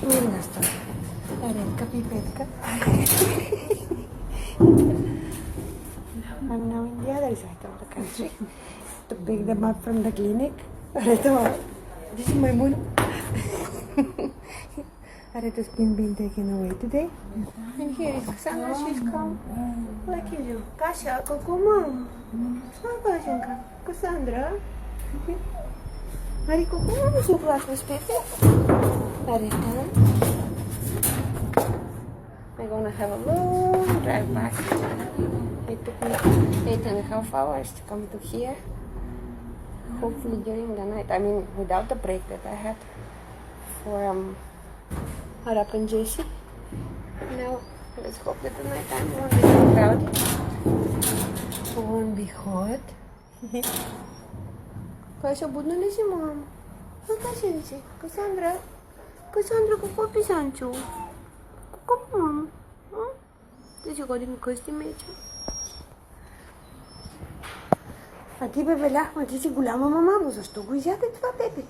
Mira esto. Arenka, pipetka. I'm now in the other side of the country to pick them up from the clinic. This is my moon. Areto's been taken away today. And here is Cassandra, she's come. Like you. Kasia, Coco, mom. Hi, Kasienka. Cassandra. Ari, Coco, mom is so glad to speak. Areta. We're gonna have a long drive back. It took me 8.5 hours to come to here. Hopefully during the night, I mean without the break that I had for Arap and JC. Now let's hope that the night time won't be too crowded, won't be hot. Kasia, budno na si mom. Kasia, Cassandra. Cassandra, kuko pisancho. Kuko mom. Deci godin costi meci. А ти бе, Беля, ма ти си голяма мама, но защо го изяде това бебе?